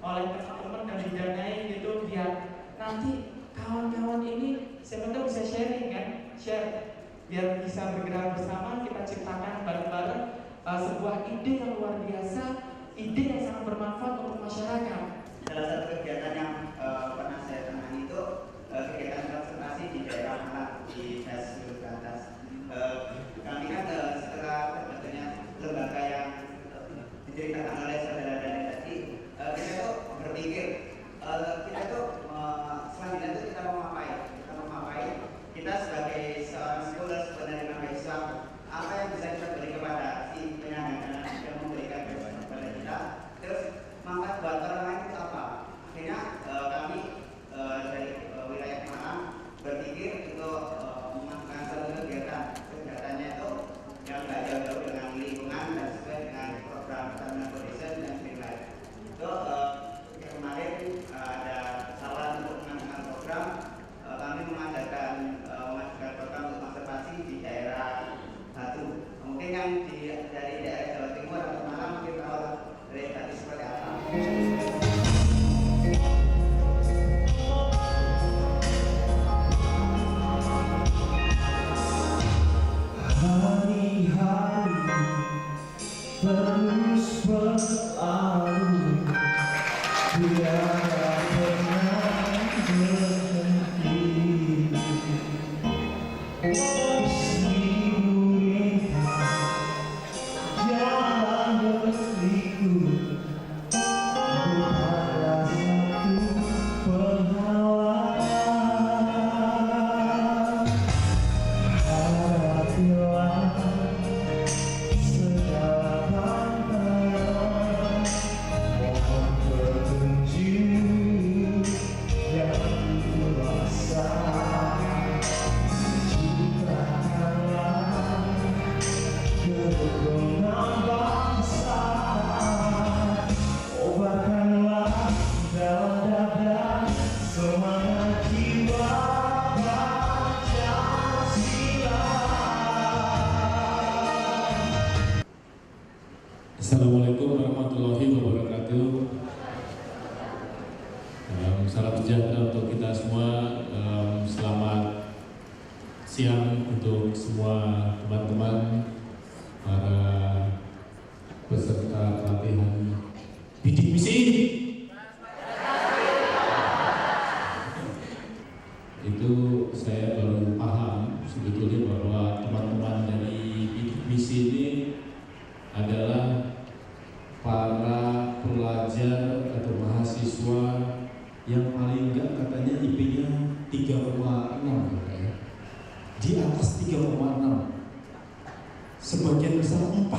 oleh teman-teman dan didanai gitu, biar nanti kawan-kawan ini siapa tahu bisa sharing kan, share biar bisa bergerak bersama, kita ciptakan bareng-bareng sebuah ide yang luar biasa, ide yang sangat bermanfaat untuk masyarakat. Salah satu kegiatan yang pernah saya tangani itu kegiatan konservasi di daerah Malang di Dasar ke atas. Kami kan setelah terbentuknya lembaga yang diceritakan oleh saudara Dani tadi, kita tuh berpikir kita tuh selanjutnya itu kita mau ngapain, kita sebagai seorang scholar, penerima beasiswa, apa yang bisa kita beri kepada si penyandang yang memberikan beasiswa kepada kita, terus manfaat buat orang lain itu apa. Akhirnya kami dari wilayah Malang berpikir untuk melakukan satu kegiatannya itu yang nggak jauh-jauh dengan lingkungan dan sesuai dengan program Sustainable Foundation dan lain-lain. Itu kemarin ada tawaran untuk mengadakan program, kami mengadakan program untuk konservasi di daerah Batu. Mungkin yang dari daerah Jawa Timur atau Malang mungkin tahu dari Batu seperti apa. Hari-hari terus berlalu, tiada pernah berhenti. Seribu jalan berliku, bukanlah satu penghalang. Hatilah segala tantangan, mohon petunjuk yang kuasa. Ciptakanlah kerukunan bangsa, obatkanlah dalam dada semangat jiwa Pancasila. Assalamualaikum warahmatullahi wabarakatuh. Salam sejahtera untuk kita semua. Selamat siang untuk semua teman-teman para peserta pelatihan bidik misi. Itu saya baru paham sebetulnya bahwa teman-teman dari bidik misi ini adalah para pelajar atau mahasiswa yang paling enggak katanya IP-nya 3,6 ya. Di atas 3,6, sebagian besar 4.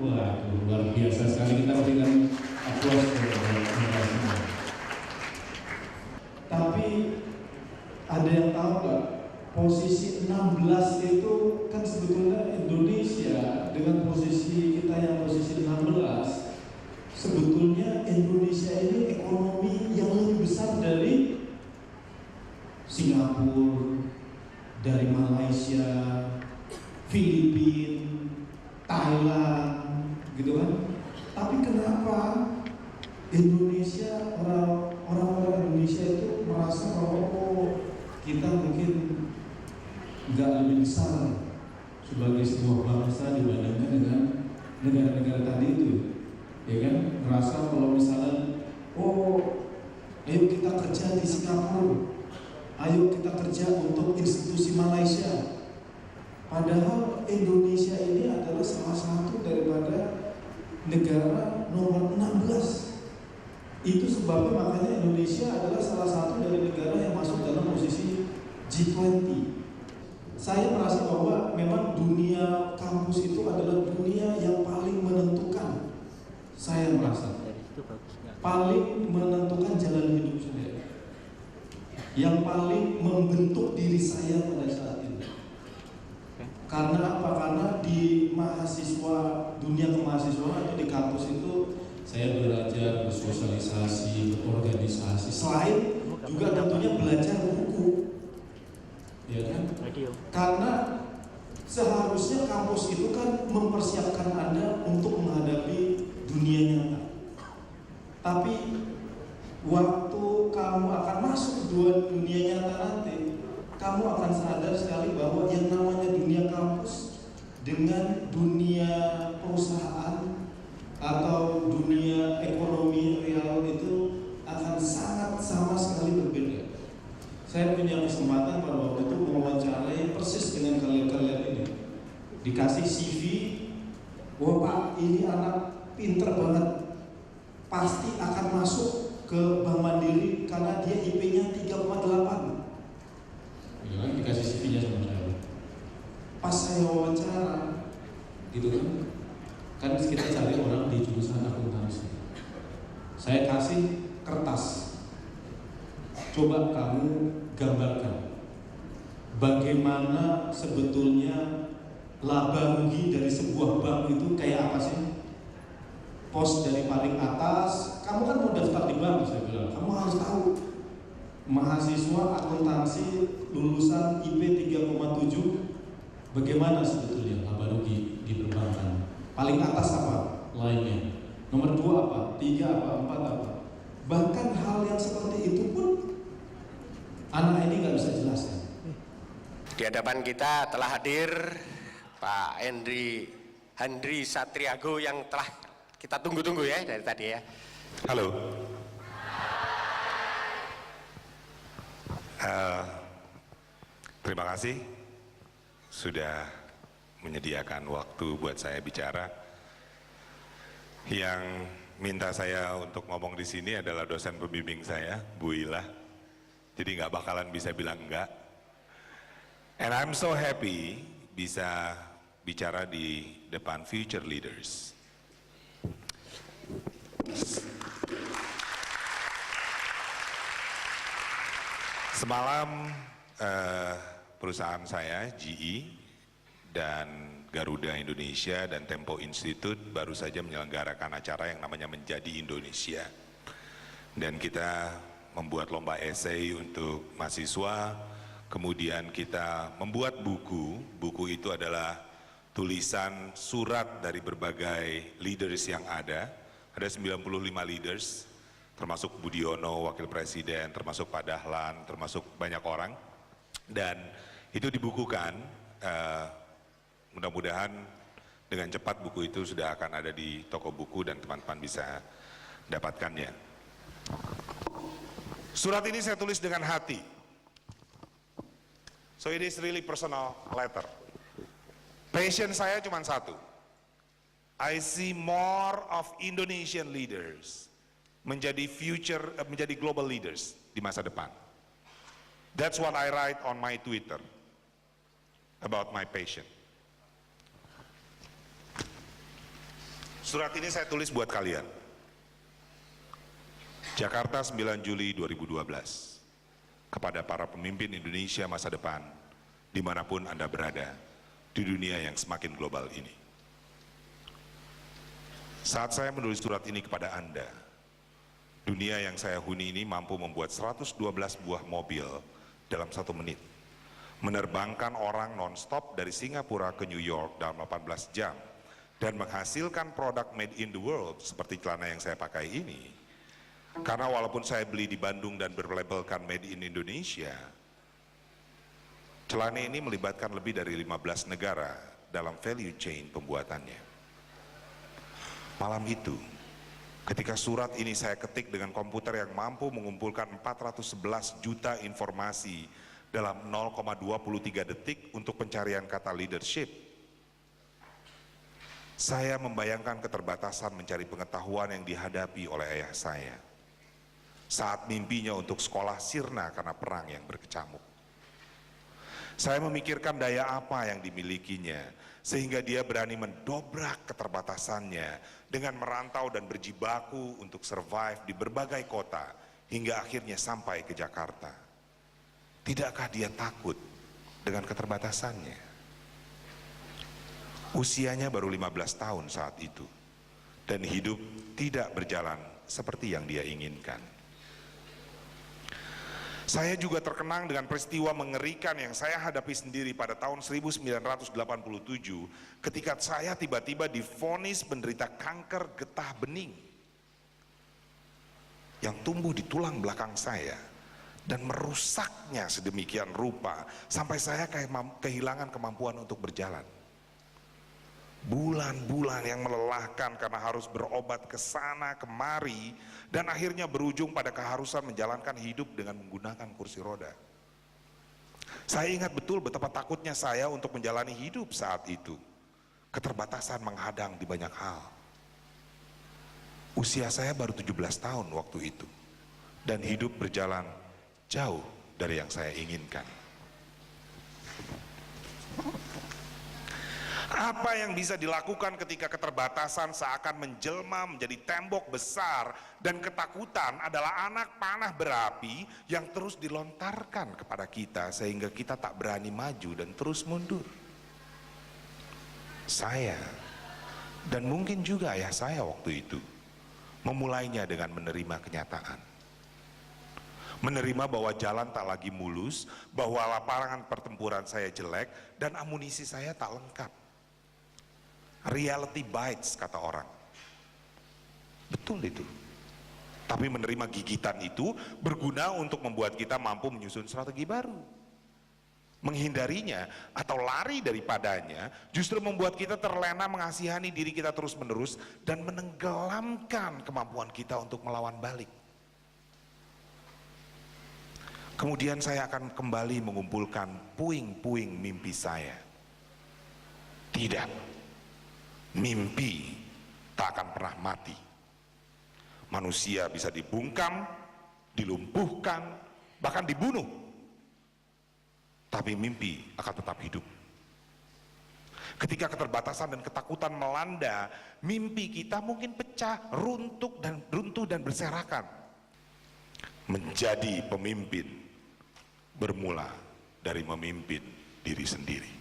Wah, luar biasa sekali, kita berikan aplaus kepada semua. Tapi ada yang tahu nggak, posisi 16 itu kan sebetulnya Indonesia dengan posisi kita yang posisi 16, sebetulnya Indonesia ini ekonomi yang lebih besar dari Singapura, dari Malaysia, Filipina, Thailand, gitu kan. Tapi kenapa Indonesia, orang-orang Indonesia itu merasa bahwa kita mungkin nggak lebih besar sebagai sebuah bangsa dibandingkan dengan negara-negara tadi itu, ya kan? Merasa kalau misalnya, ayo kita kerja di Singapura, ayo kita kerja untuk institusi Malaysia. Padahal Indonesia ini adalah salah satu daripada negara nomor 16. Itu sebabnya makanya Indonesia adalah salah satu dari negara yang masuk dalam posisi G20. Saya merasa bahwa memang dunia kampus itu adalah dunia yang paling menentukan. Saya merasa paling menentukan jalan hidup saya, yang paling membentuk diri saya pada saat ini. Karena apa? Karena di mahasiswa, dunia kemahasiswaan atau di kampus itu saya belajar bersosialisasi, berorganisasi. Selain juga tentunya belajar buku, ya kan? Karena seharusnya kampus itu kan mempersiapkan Anda untuk menghadapi dunia nyata. Tapi waktu kamu akan masuk ke dunia nyata nanti, kamu akan sadar sekali bahwa yang namanya dunia kampus dengan dunia perusahaan atau dunia ekonomi real itu akan sangat sama sekali berbeda. Saya punya kesempatan pada waktu itu mewawancarai persis dengan kalian-kalian ini. Dikasih CV, wah Pak, ini anak pinter banget, pasti akan masuk ke Bank Mandiri karena dia IP-nya 3,8. Ya kan, dikasih CV-nya sama saya. Pas saya wawancara, gitu kan kita cari orang di jurusan akuntansi. Saya kasih kertas, coba kamu gambarkan bagaimana sebetulnya laba rugi dari sebuah bank itu kayak apa sih? Pos dari paling atas, kamu kan mau daftar di bank, saya bilang, kamu harus tahu mahasiswa akuntansi lulusan IP 3,7 bagaimana sebetulnya laba rugi di perbankan. Paling atas apa? Lainnya. Nomor 2 apa? 3 apa? 4 apa? Bahkan hal yang seperti itu pun anak ini nggak bisa jelaskan. Di hadapan kita telah hadir Pak Handri Satriago yang telah kita tunggu-tunggu ya dari tadi ya. Halo. Terima kasih sudah menyediakan waktu buat saya bicara. Yang minta saya untuk ngomong di sini adalah dosen pembimbing saya, Bu Ilah. Jadi nggak bakalan bisa bilang enggak. And I'm so happy bisa bicara di depan future leaders. Semalam perusahaan saya, GE, dan Garuda Indonesia dan Tempo Institute baru saja menyelenggarakan acara yang namanya Menjadi Indonesia. Dan kita membuat lomba esai untuk mahasiswa, kemudian kita membuat buku. Buku itu adalah tulisan surat dari berbagai leaders yang ada 95 leaders, termasuk Budiono, Wakil Presiden, termasuk Pak Dahlan, termasuk banyak orang. Dan itu dibukukan, mudah-mudahan dengan cepat buku itu sudah akan ada di toko buku dan teman-teman bisa dapatkannya. Surat ini saya tulis dengan hati. So it is really personal letter. Passion saya cuma satu. I see more of Indonesian leaders menjadi menjadi global leaders di masa depan. That's what I write on my Twitter about my passion. Surat ini saya tulis buat kalian. Jakarta 9 Juli 2012. Kepada para pemimpin Indonesia masa depan, dimanapun Anda berada, di dunia yang semakin global ini. Saat saya menulis surat ini kepada Anda, dunia yang saya huni ini mampu membuat 112 buah mobil dalam 1 menit. Menerbangkan orang non-stop dari Singapura ke New York dalam 18 jam. Dan menghasilkan produk made in the world seperti celana yang saya pakai ini. Karena walaupun saya beli di Bandung dan berlabelkan made in Indonesia, celana ini melibatkan lebih dari 15 negara dalam value chain pembuatannya. Malam itu, ketika surat ini saya ketik dengan komputer yang mampu mengumpulkan 411 juta informasi dalam 0,23 detik untuk pencarian kata leadership, saya membayangkan keterbatasan mencari pengetahuan yang dihadapi oleh ayah saya saat mimpinya untuk sekolah sirna karena perang yang berkecamuk. Saya memikirkan daya apa yang dimilikinya sehingga dia berani mendobrak keterbatasannya dengan merantau dan berjibaku untuk survive di berbagai kota hingga akhirnya sampai ke Jakarta. Tidakkah dia takut dengan keterbatasannya? Usianya baru 15 tahun saat itu, dan hidup tidak berjalan seperti yang dia inginkan. Saya juga terkenang dengan peristiwa mengerikan yang saya hadapi sendiri pada tahun 1987 ketika saya tiba-tiba divonis penderita kanker getah bening. yang tumbuh di tulang belakang saya dan merusaknya sedemikian rupa sampai saya kehilangan kemampuan untuk berjalan. Bulan-bulan yang melelahkan karena harus berobat ke sana kemari dan akhirnya berujung pada keharusan menjalankan hidup dengan menggunakan kursi roda. Saya ingat betul betapa takutnya saya untuk menjalani hidup saat itu. Keterbatasan menghadang di banyak hal. Usia saya baru 17 tahun waktu itu dan hidup berjalan jauh dari yang saya inginkan. Apa yang bisa dilakukan ketika keterbatasan seakan menjelma menjadi tembok besar dan ketakutan adalah anak panah berapi yang terus dilontarkan kepada kita sehingga kita tak berani maju dan terus mundur. Saya dan mungkin juga ayah saya waktu itu memulainya dengan menerima kenyataan. Menerima bahwa jalan tak lagi mulus, bahwa lapangan pertempuran saya jelek dan amunisi saya tak lengkap. Reality bites, kata orang. Betul itu. Tapi menerima gigitan itu berguna untuk membuat kita mampu menyusun strategi baru. Menghindarinya atau lari daripadanya justru membuat kita terlena mengasihani diri kita terus menerus dan menenggelamkan kemampuan kita untuk melawan balik. Kemudian saya akan kembali mengumpulkan puing-puing mimpi saya. Tidak. Mimpi tak akan pernah mati. Manusia bisa dibungkam, dilumpuhkan, bahkan dibunuh. Tapi mimpi akan tetap hidup. Ketika keterbatasan dan ketakutan melanda, mimpi kita mungkin pecah, runtuh dan berserakan. Menjadi pemimpin bermula dari memimpin diri sendiri.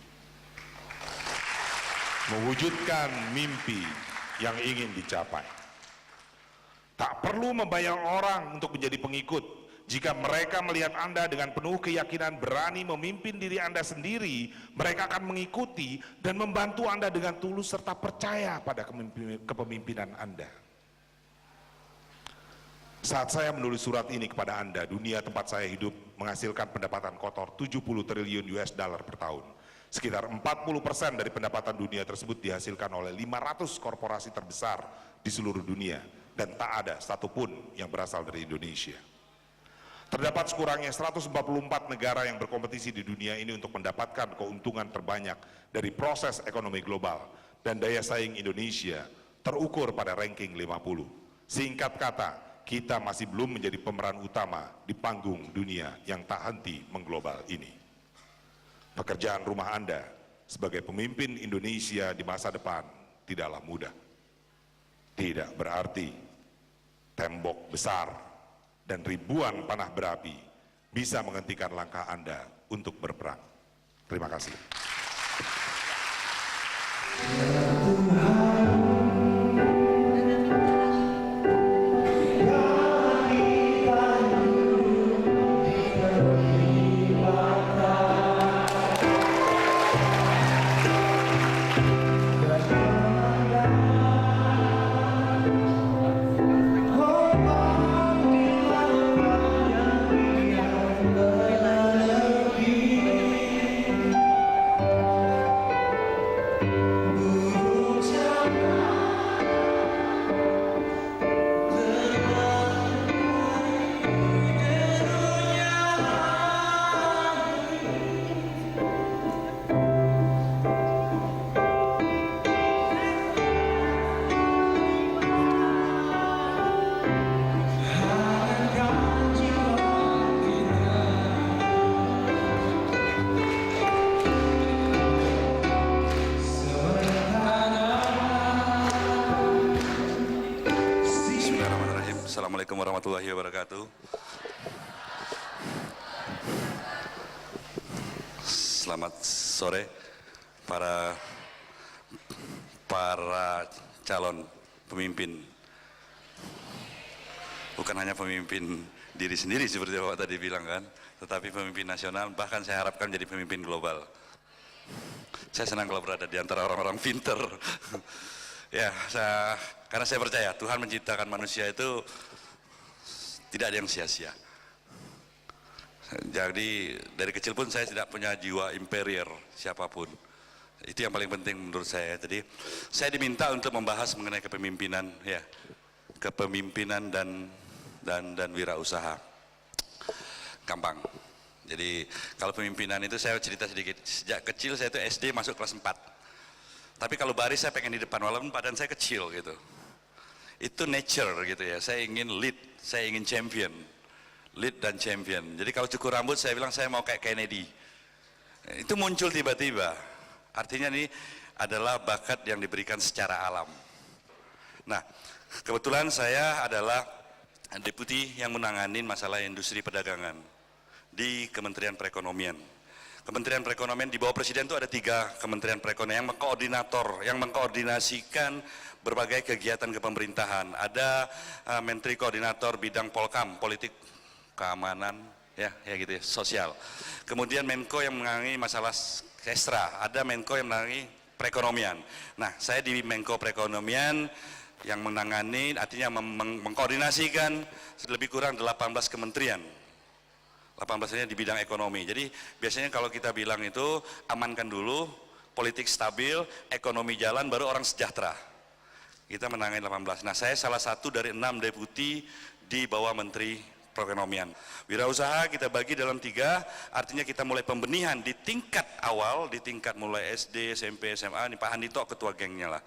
Mewujudkan mimpi yang ingin dicapai. Tak perlu membayar orang untuk menjadi pengikut. Jika mereka melihat Anda dengan penuh keyakinan berani memimpin diri Anda sendiri, mereka akan mengikuti dan membantu Anda dengan tulus serta percaya pada kepemimpinan Anda. Saat saya menulis surat ini kepada Anda, dunia tempat saya hidup menghasilkan pendapatan kotor 70 triliun US dollar per tahun. Sekitar 40% dari pendapatan dunia tersebut dihasilkan oleh 500 korporasi terbesar di seluruh dunia dan tak ada satupun yang berasal dari Indonesia. Terdapat sekurangnya 144 negara yang berkompetisi di dunia ini untuk mendapatkan keuntungan terbanyak dari proses ekonomi global dan daya saing Indonesia terukur pada ranking 50. Singkat kata, kita masih belum menjadi pemeran utama di panggung dunia yang tak henti mengglobal ini. Pekerjaan rumah Anda sebagai pemimpin Indonesia di masa depan tidaklah mudah. Tidak berarti tembok besar dan ribuan panah berapi bisa menghentikan langkah Anda untuk berperang. Terima kasih. Assalamualaikum warahmatullahi wabarakatuh. Selamat sore para calon pemimpin. Bukan hanya pemimpin diri sendiri seperti Bapak tadi bilang kan, tetapi pemimpin nasional, bahkan saya harapkan jadi pemimpin global. Saya senang kalau berada di antara orang-orang pinter. Ya, karena saya percaya Tuhan menciptakan manusia itu Tidak ada yang sia-sia. Jadi dari kecil pun saya tidak punya jiwa imperial siapapun. Itu yang paling penting menurut saya. Jadi saya diminta untuk membahas mengenai kepemimpinan, ya, kepemimpinan dan wirausaha. Gampang. Jadi kalau pemimpinan itu saya cerita sedikit. Sejak kecil saya itu SD masuk kelas 4. Tapi kalau baris saya pengen di depan walaupun badan saya kecil gitu. Itu nature gitu ya. Saya ingin lead, saya ingin champion. Lead dan champion. Jadi kalau cukur rambut saya bilang saya mau kayak Kennedy. Itu muncul tiba-tiba. Artinya ini adalah bakat yang diberikan secara alam. Nah, kebetulan saya adalah deputi yang menangani masalah industri perdagangan di Kementerian Perekonomian. Kementerian Perekonomian di bawah Presiden itu ada 3 Kementerian Perekonomian yang mengkoordinator, yang mengkoordinasikan berbagai kegiatan kepemerintahan. Ada Menteri Koordinator bidang Polkam, politik keamanan, ya gitu ya, sosial. Kemudian Menko yang menangani masalah sestra, ada Menko yang menangani perekonomian. Nah, saya di Menko Perekonomian yang menangani, artinya mengkoordinasikan lebih kurang 18 kementerian. 18-nya di bidang ekonomi. Jadi biasanya kalau kita bilang itu amankan dulu, politik stabil, ekonomi jalan, baru orang sejahtera. Kita menangani 18. Nah, saya salah satu dari 6 deputi di bawah Menteri Perekonomian. Wirausaha kita bagi dalam 3, artinya kita mulai pembenihan di tingkat awal, di tingkat mulai SD, SMP, SMA, ini Pak Handito ketua gengnya lah.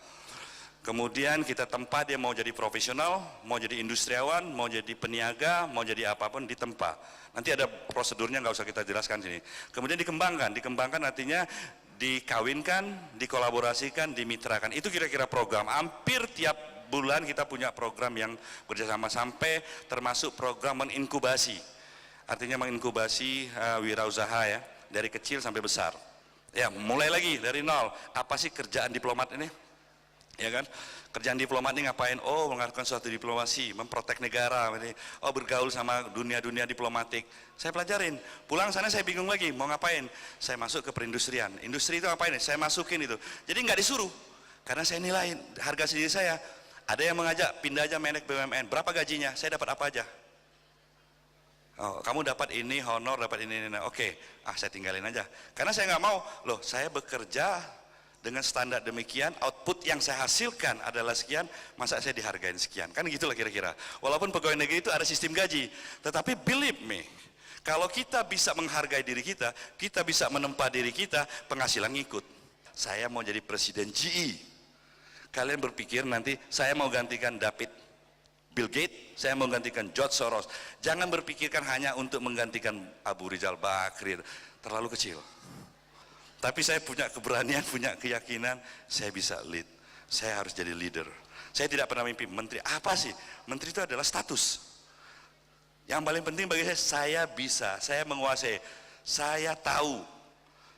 Kemudian kita tempa dia mau jadi profesional, mau jadi industriawan, mau jadi peniaga, mau jadi apapun ditempa. Nanti ada prosedurnya, nggak usah kita jelaskan sini. Kemudian dikembangkan artinya dikawinkan, dikolaborasikan, dimitrakan. Itu kira-kira program. Hampir tiap bulan kita punya program yang bekerjasama sampai termasuk program menginkubasi. Artinya menginkubasi wirausaha ya, dari kecil sampai besar. Ya, mulai lagi dari nol. Apa sih kerjaan diplomat ini? Ya kan, kerjaan diplomat ini ngapain? Oh, melakukan suatu diplomasi, memprotek negara, oh bergaul sama dunia-dunia diplomatik. Saya pelajarin, pulang sana saya bingung lagi, mau ngapain? Saya masuk ke perindustrian, industri itu ngapain? Saya masukin itu, jadi nggak disuruh, karena saya nilai harga sendiri saya. Ada yang mengajak, pindah aja Menek BUMN, berapa gajinya? Saya dapat apa aja? Oh, kamu dapat ini, honor, dapat ini. Oke, saya tinggalin aja, karena saya nggak mau, loh saya bekerja dengan standar demikian, output yang saya hasilkan adalah sekian, masa saya dihargain sekian, kan gitulah kira-kira. Walaupun pegawai negeri itu ada sistem gaji, tetapi believe me, kalau kita bisa menghargai diri kita, kita bisa menempa diri kita, penghasilan ngikut. Saya mau jadi presiden GE, kalian berpikir nanti saya mau gantikan David Bill Gates, saya mau gantikan George Soros, jangan berpikirkan hanya untuk menggantikan Abu Rizal Bakri, terlalu kecil. Tapi saya punya keberanian, punya keyakinan, saya bisa lead. Saya harus jadi leader. Saya tidak pernah mimpi menteri. Apa sih? Menteri itu adalah status. Yang paling penting bagi saya bisa, saya menguasai, saya tahu,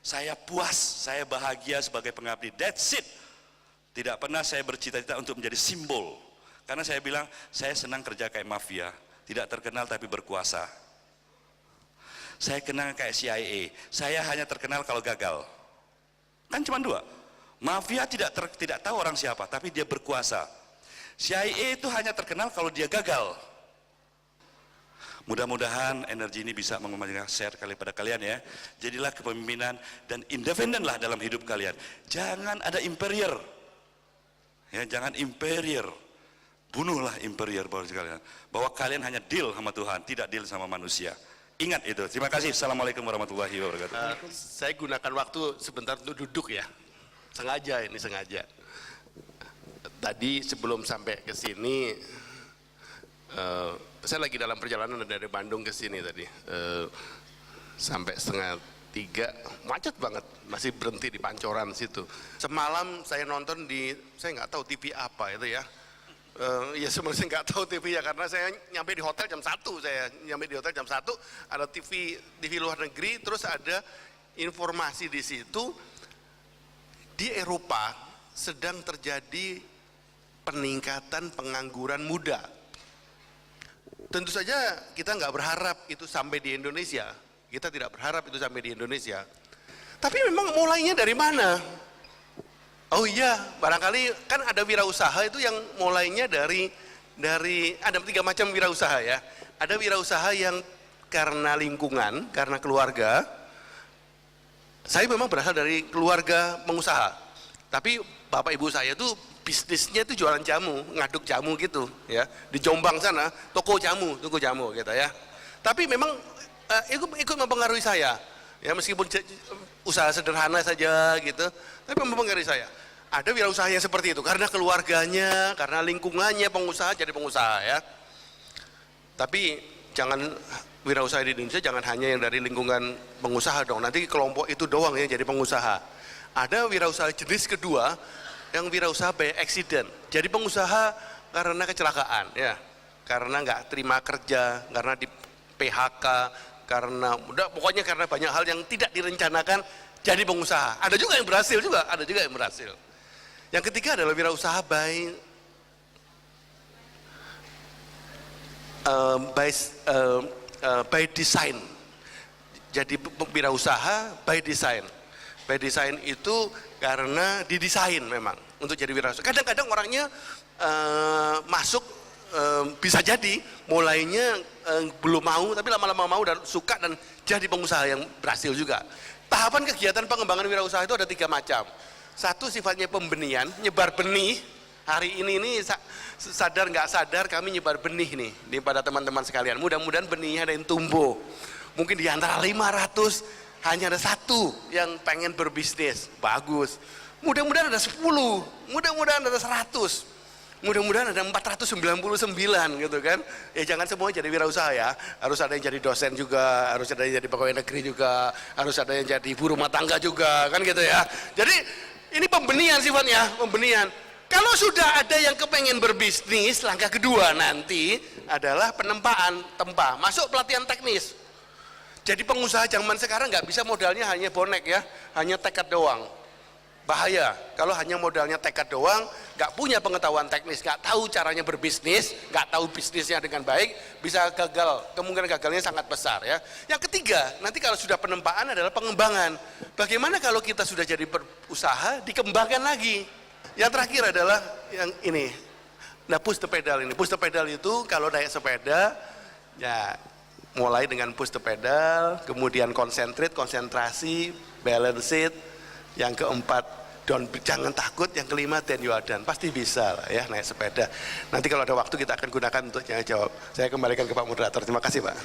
saya puas, saya bahagia sebagai pengabdi. That's it. Tidak pernah saya bercita-cita untuk menjadi simbol. Karena saya bilang, saya senang kerja kayak mafia. Tidak terkenal tapi berkuasa. Saya kenal kayak CIA. Saya hanya terkenal kalau gagal. Kan cuma 2. Mafia tidak tahu orang siapa, tapi dia berkuasa. CIA itu hanya terkenal kalau dia gagal. Mudah-mudahan energi ini bisa mengembangkan share pada kalian ya. Jadilah kepemimpinan dan independenlah dalam hidup kalian. Jangan ada imperial. Ya, jangan imperial. Bunuhlah imperial bahwa kalian. Bahwa kalian hanya deal sama Tuhan, tidak deal sama manusia. Ingat itu. Terima kasih. Assalamualaikum warahmatullahi wabarakatuh. Saya gunakan waktu sebentar untuk duduk ya. Sengaja. Tadi sebelum sampai ke sini, saya lagi dalam perjalanan dari Bandung ke sini tadi. Sampai 2:30, macet banget. Masih berhenti di Pancoran situ. Semalam saya nonton saya nggak tahu TV apa itu ya. Ya sebenarnya nggak tahu TV ya, karena saya nyampe di hotel jam 1, ada TV luar negeri, terus ada informasi di situ, di Eropa sedang terjadi peningkatan pengangguran muda. Tentu saja kita nggak berharap itu sampai di Indonesia, kita tidak berharap itu sampai di Indonesia, tapi memang mulainya dari mana? Oh iya, barangkali kan ada wirausaha itu yang mulainya dari ada 3 macam wirausaha ya. Ada wirausaha yang karena lingkungan, karena keluarga. Saya memang berasal dari keluarga pengusaha, tapi bapak ibu saya tuh bisnisnya itu jualan jamu, ngaduk jamu gitu ya, di Jombang sana toko jamu gitu ya. Tapi memang ikut mempengaruhi saya ya, meskipun usaha sederhana saja gitu, tapi mempengaruhi saya. Ada wirausaha yang seperti itu karena keluarganya, karena lingkungannya pengusaha jadi pengusaha ya. Tapi jangan wirausaha di Indonesia jangan hanya yang dari lingkungan pengusaha dong, nanti kelompok itu doang yang jadi pengusaha. Ada wirausaha jenis kedua yang wirausaha by accident, jadi pengusaha karena kecelakaan ya, karena nggak terima kerja, karena di PHK, karena pokoknya karena banyak hal yang tidak direncanakan jadi pengusaha. Ada juga yang berhasil juga, ada juga yang berhasil. Yang ketiga adalah wirausaha by design. Jadi wirausaha by design. By design itu karena didesain memang untuk jadi wirausaha. Kadang-kadang orangnya masuk bisa jadi mulainya belum mau, tapi lama-lama mau dan suka dan jadi pengusaha yang berhasil juga. Tahapan kegiatan pengembangan wirausaha itu ada 3 macam. Satu sifatnya pembenihan, nyebar benih. Hari ini sadar nggak sadar kami nyebar benih nih pada teman-teman sekalian. Mudah-mudahan benihnya ada yang tumbuh. Mungkin di antara 500 hanya ada 1 yang pengen berbisnis. Bagus. Mudah-mudahan ada 10, mudah-mudahan ada 100. Mudah-mudahan ada 499 gitu kan. Ya jangan semua jadi wirausaha ya. Harus ada yang jadi dosen juga, harus ada yang jadi pegawai negeri juga, harus ada yang jadi ibu rumah tangga juga kan gitu ya. Jadi ini pembenihan sifatnya, pembenihan. Kalau sudah ada yang kepengen berbisnis, langkah kedua nanti adalah penempaan, masuk pelatihan teknis. Jadi pengusaha zaman sekarang nggak bisa modalnya hanya bonek ya, hanya tekad doang. Bahaya, kalau hanya modalnya tekad doang, nggak punya pengetahuan teknis, nggak tahu caranya berbisnis, nggak tahu bisnisnya dengan baik, bisa gagal, kemungkinan gagalnya sangat besar ya. Yang ketiga, nanti kalau sudah penempaan adalah pengembangan. Bagaimana kalau kita sudah jadi berusaha, dikembangkan lagi. Yang terakhir adalah yang ini, nah push the pedal ini. Push the pedal itu kalau naik sepeda, ya mulai dengan push the pedal, kemudian konsentrasi, balance it. Yang keempat, jangan takut. Yang kelima, then you are done. Pasti bisa lah ya naik sepeda. Nanti kalau ada waktu kita akan gunakan untuk jawab. Saya kembalikan ke Pak Moderator. Terima kasih Pak.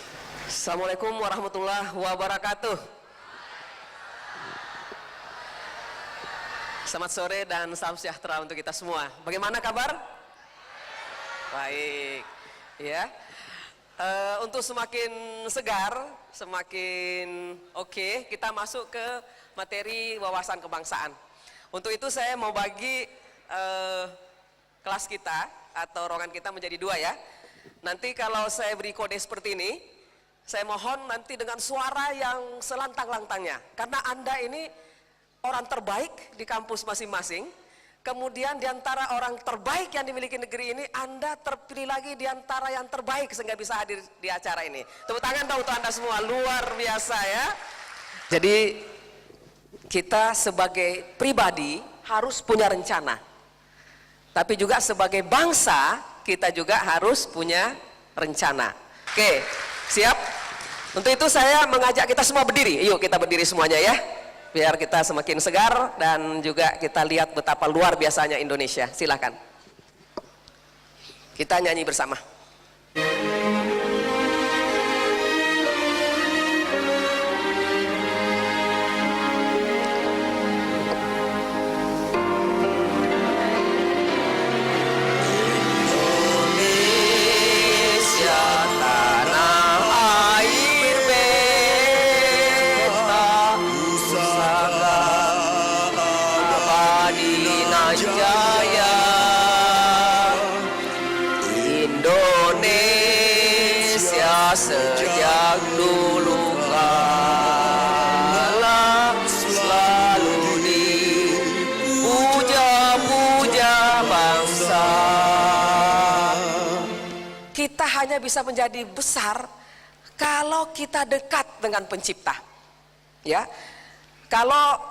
Assalamualaikum warahmatullahi wabarakatuh. Selamat sore dan salam sejahtera untuk kita semua. Bagaimana kabar? Baik, ya. Untuk semakin segar, semakin oke, kita masuk ke materi wawasan kebangsaan. Untuk itu saya mau bagi kelas kita atau ruangan kita menjadi 2 ya. Nanti kalau saya beri kode seperti ini, saya mohon nanti dengan suara yang selantang-lantangnya. Karena Anda ini orang terbaik di kampus masing-masing. Kemudian diantara orang terbaik yang dimiliki negeri ini, Anda terpilih lagi diantara yang terbaik sehingga bisa hadir di acara ini. Tepuk tangan dong untuk Anda semua, luar biasa ya. Jadi kita sebagai pribadi harus punya rencana. Tapi juga sebagai bangsa kita juga harus punya rencana. Oke, siap? Untuk itu saya mengajak kita semua berdiri. Yuk kita berdiri semuanya ya. Biar kita semakin segar dan juga kita lihat betapa luar biasanya Indonesia. Silakan. Kita nyanyi bersama. Sejak dulu kala selalu dipuja-puja bangsa. Kita hanya bisa menjadi besar kalau kita dekat dengan pencipta. Ya. Kalau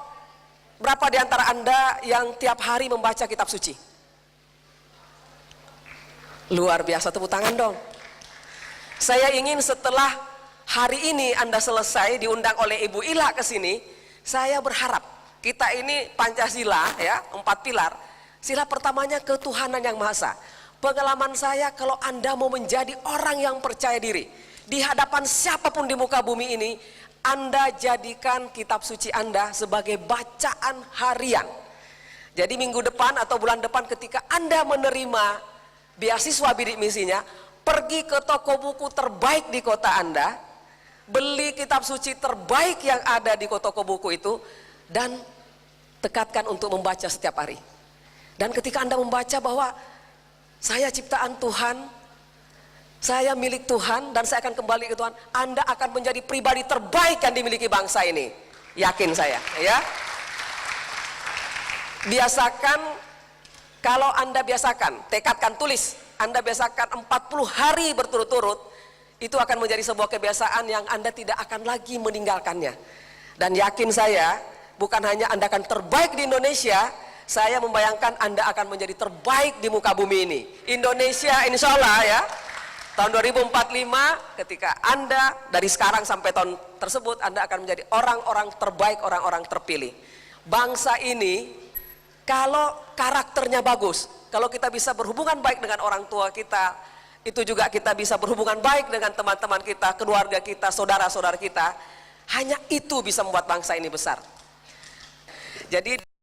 berapa di antara Anda yang tiap hari membaca kitab suci? Luar biasa, tepuk tangan dong. Saya ingin setelah hari ini Anda selesai diundang oleh Ibu Ila ke sini, saya berharap kita ini Pancasila ya, 4 pilar. Sila pertamanya ketuhanan yang Maha Esa. Pengalaman saya kalau Anda mau menjadi orang yang percaya diri di hadapan siapapun di muka bumi ini, Anda jadikan kitab suci Anda sebagai bacaan harian. Jadi minggu depan atau bulan depan ketika Anda menerima beasiswa bidik misinya, pergi ke toko buku terbaik di kota Anda, beli kitab suci terbaik yang ada di toko buku itu, dan tekadkan untuk membaca setiap hari. Dan ketika Anda membaca bahwa saya ciptaan Tuhan, saya milik Tuhan, dan saya akan kembali ke Tuhan, Anda akan menjadi pribadi terbaik yang dimiliki bangsa ini. Yakin saya, ya. Biasakan, kalau Anda biasakan, tekadkan, tulis, Anda biasakan 40 hari berturut-turut, itu akan menjadi sebuah kebiasaan yang Anda tidak akan lagi meninggalkannya. Dan yakin saya, bukan hanya Anda akan terbaik di Indonesia, saya membayangkan Anda akan menjadi terbaik di muka bumi ini. Indonesia insya Allah ya, tahun 2045 ketika Anda dari sekarang sampai tahun tersebut, Anda akan menjadi orang-orang terbaik, orang-orang terpilih. Bangsa ini kalau karakternya bagus, kalau kita bisa berhubungan baik dengan orang tua kita, itu juga kita bisa berhubungan baik dengan teman-teman kita, keluarga kita, saudara-saudara kita, hanya itu bisa membuat bangsa ini besar. Jadi